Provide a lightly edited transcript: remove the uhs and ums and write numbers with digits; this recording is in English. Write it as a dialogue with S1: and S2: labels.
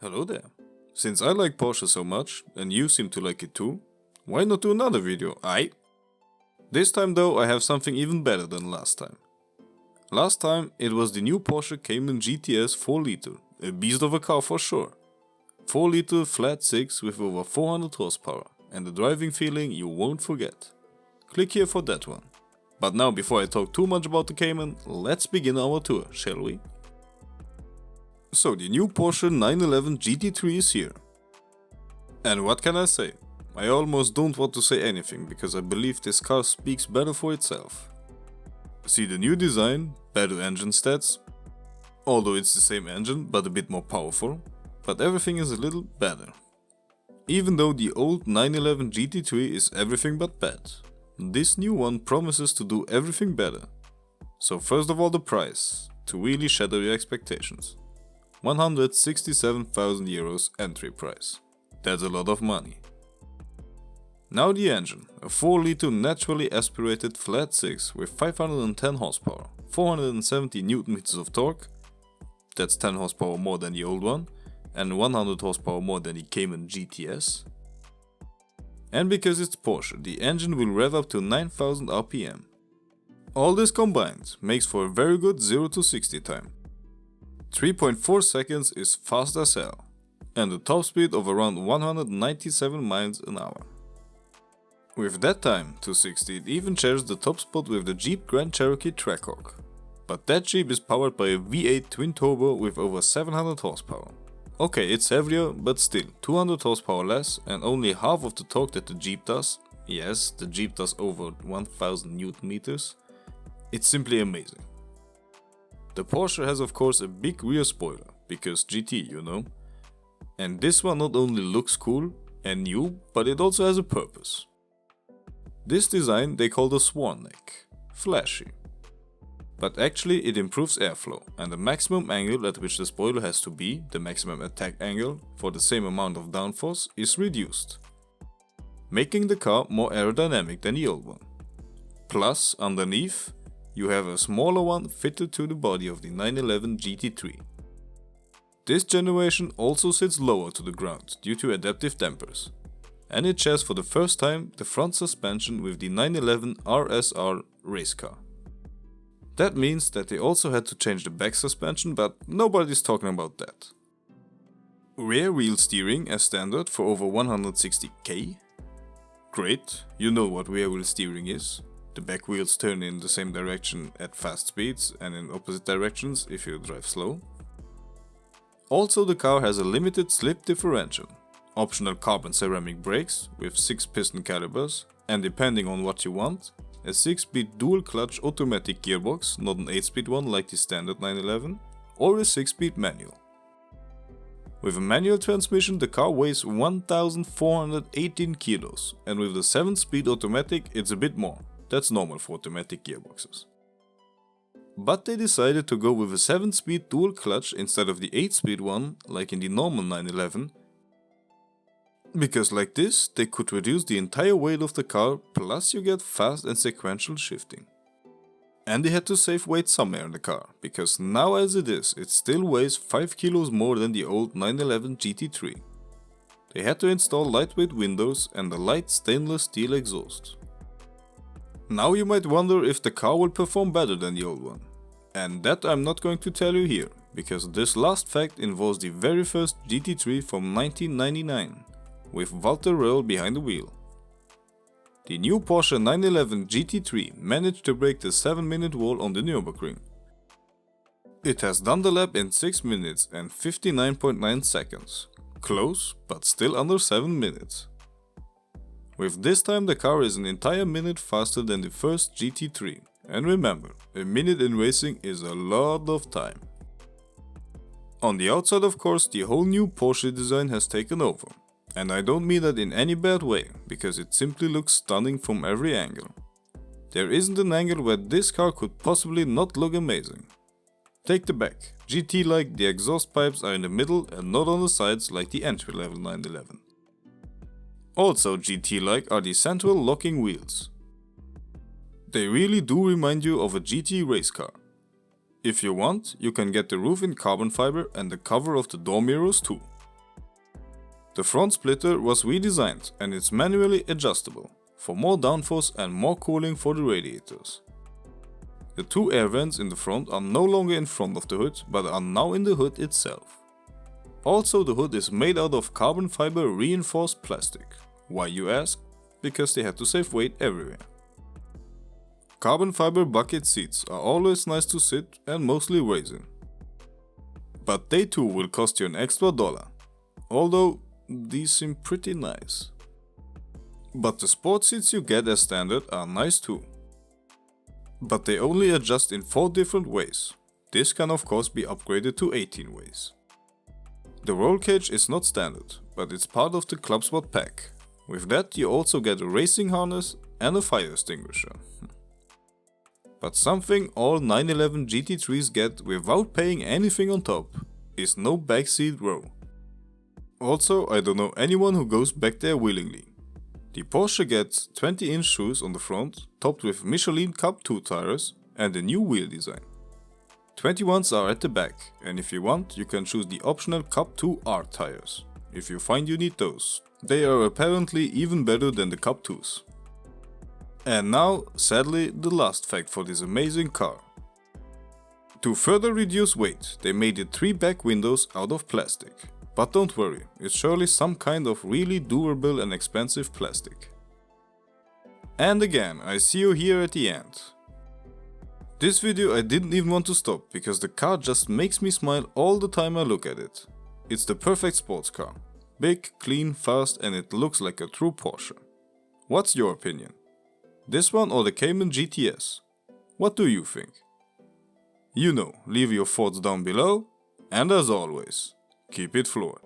S1: Hello there. Since I like Porsche so much, and you seem to like it too, why not do another video, aye? This time though I have something even better than last time. Last time it was the new Porsche Cayman GTS 4 liter, a beast of a car for sure. 4 liter flat 6 with over 400 horsepower, and a driving feeling you won't forget. Click here for that one. But now before I talk too much about the Cayman, let's begin our tour, shall we? So the new Porsche 911 GT3 is here. And what can I say? I almost don't want to say anything because I believe this car speaks better for itself. See the new design, better engine stats, although it's the same engine but a bit more powerful, but everything is a little better. Even though the old 911 GT3 is everything but bad, this new one promises to do everything better. So first of all the price, to really shatter your expectations. 167,000 euros entry price. That's a lot of money. Now the engine, a 4 liter naturally aspirated flat 6 with 510 horsepower, 470 Nm of torque, that's 10 horsepower more than the old one, and 100 horsepower more than the Cayman GTS. And because it's Porsche, the engine will rev up to 9000 RPM. All this combined makes for a very good 0 to 60 time. 3.4 seconds is fast as hell, and a top speed of around 197 miles an hour. With that time to 60 it even shares the top spot with the Jeep Grand Cherokee Trackhawk. But that Jeep is powered by a V8 twin turbo with over 700 horsepower. Okay, it's heavier, but still 200 horsepower less and only half of the torque that the Jeep does. Yes, the Jeep does over 1000 Nm. It's simply amazing. The Porsche has of course a big rear spoiler, because GT, you know. And this one not only looks cool and new, but it also has a purpose. This design they call the swan neck, flashy. But actually it improves airflow, and the maximum angle at which the spoiler has to be, the maximum attack angle, for the same amount of downforce is reduced, making the car more aerodynamic than the old one. Plus, underneath, you have a smaller one fitted to the body of the 911 GT3. This generation also sits lower to the ground due to adaptive dampers, and it shares for the first time the front suspension with the 911 RSR race car. That means that they also had to change the back suspension, but nobody's talking about that. Rear wheel steering as standard for over 160k. Great, you know what rear wheel steering is. The back wheels turn in the same direction at fast speeds and in opposite directions if you drive slow. Also the car has a limited slip differential, optional carbon ceramic brakes with 6 piston calibers, and depending on what you want, a 6-speed dual clutch automatic gearbox, not an 8-speed one like the standard 911, or a 6-speed manual. With a manual transmission the car weighs 1418 kilos, and with the 7-speed automatic it's a bit more. That's normal for automatic gearboxes. But they decided to go with a 7-speed dual clutch instead of the 8-speed one like in the normal 911, because like this they could reduce the entire weight of the car, plus you get fast and sequential shifting. And they had to save weight somewhere in the car, because now as it is, it still weighs 5 kilos more than the old 911 GT3. They had to install lightweight windows and a light stainless steel exhaust. Now you might wonder if the car will perform better than the old one. And that I'm not going to tell you here, because this last fact involves the very first GT3 from 1999, with Walter Röhrl behind the wheel. The new Porsche 911 GT3 managed to break the 7-minute wall on the Nürburgring. It has done the lap in 6 minutes and 59.9 seconds. Close, but still under 7 minutes. With this time the car is an entire minute faster than the first GT3, and remember, a minute in racing is a lot of time. On the outside of course the whole new Porsche design has taken over, and I don't mean that in any bad way, because it simply looks stunning from every angle. There isn't an angle where this car could possibly not look amazing. Take the back, GT-like the exhaust pipes are in the middle and not on the sides like the entry-level 911. Also GT-like are the central locking wheels. They really do remind you of a GT race car. If you want, you can get the roof in carbon fiber and the cover of the door mirrors too. The front splitter was redesigned and it's manually adjustable for more downforce and more cooling for the radiators. The two air vents in the front are no longer in front of the hood, but are now in the hood itself. Also, the hood is made out of carbon fiber reinforced plastic. Why, you ask? Because they had to save weight everywhere. Carbon fiber bucket seats are always nice to sit and mostly racing. But they too will cost you an extra $1, although these seem pretty nice. But the sport seats you get as standard are nice too. But they only adjust in 4 different ways. This can of course be upgraded to 18 ways. The roll cage is not standard, but it's part of the Club Sport pack. With that you also get a racing harness and a fire extinguisher. But something all 911 GT3s get without paying anything on top is no backseat row. Also, I don't know anyone who goes back there willingly. The Porsche gets 20-inch shoes on the front, topped with Michelin Cup 2 tires and a new wheel design. 21s are at the back, and if you want, you can choose the optional Cup 2 R tires, if you find you need those. They are apparently even better than the Cup 2s. And now, sadly, the last fact for this amazing car. To further reduce weight, they made the 3 back windows out of plastic. But don't worry, it's surely some kind of really durable and expensive plastic. And again, I see you here at the end. This video I didn't even want to stop, because the car just makes me smile all the time I look at it. It's the perfect sports car. Big, clean, fast, and it looks like a true Porsche. What's your opinion? This one or the Cayman GTS? What do you think? You know, leave your thoughts down below, and as always, keep it fluid.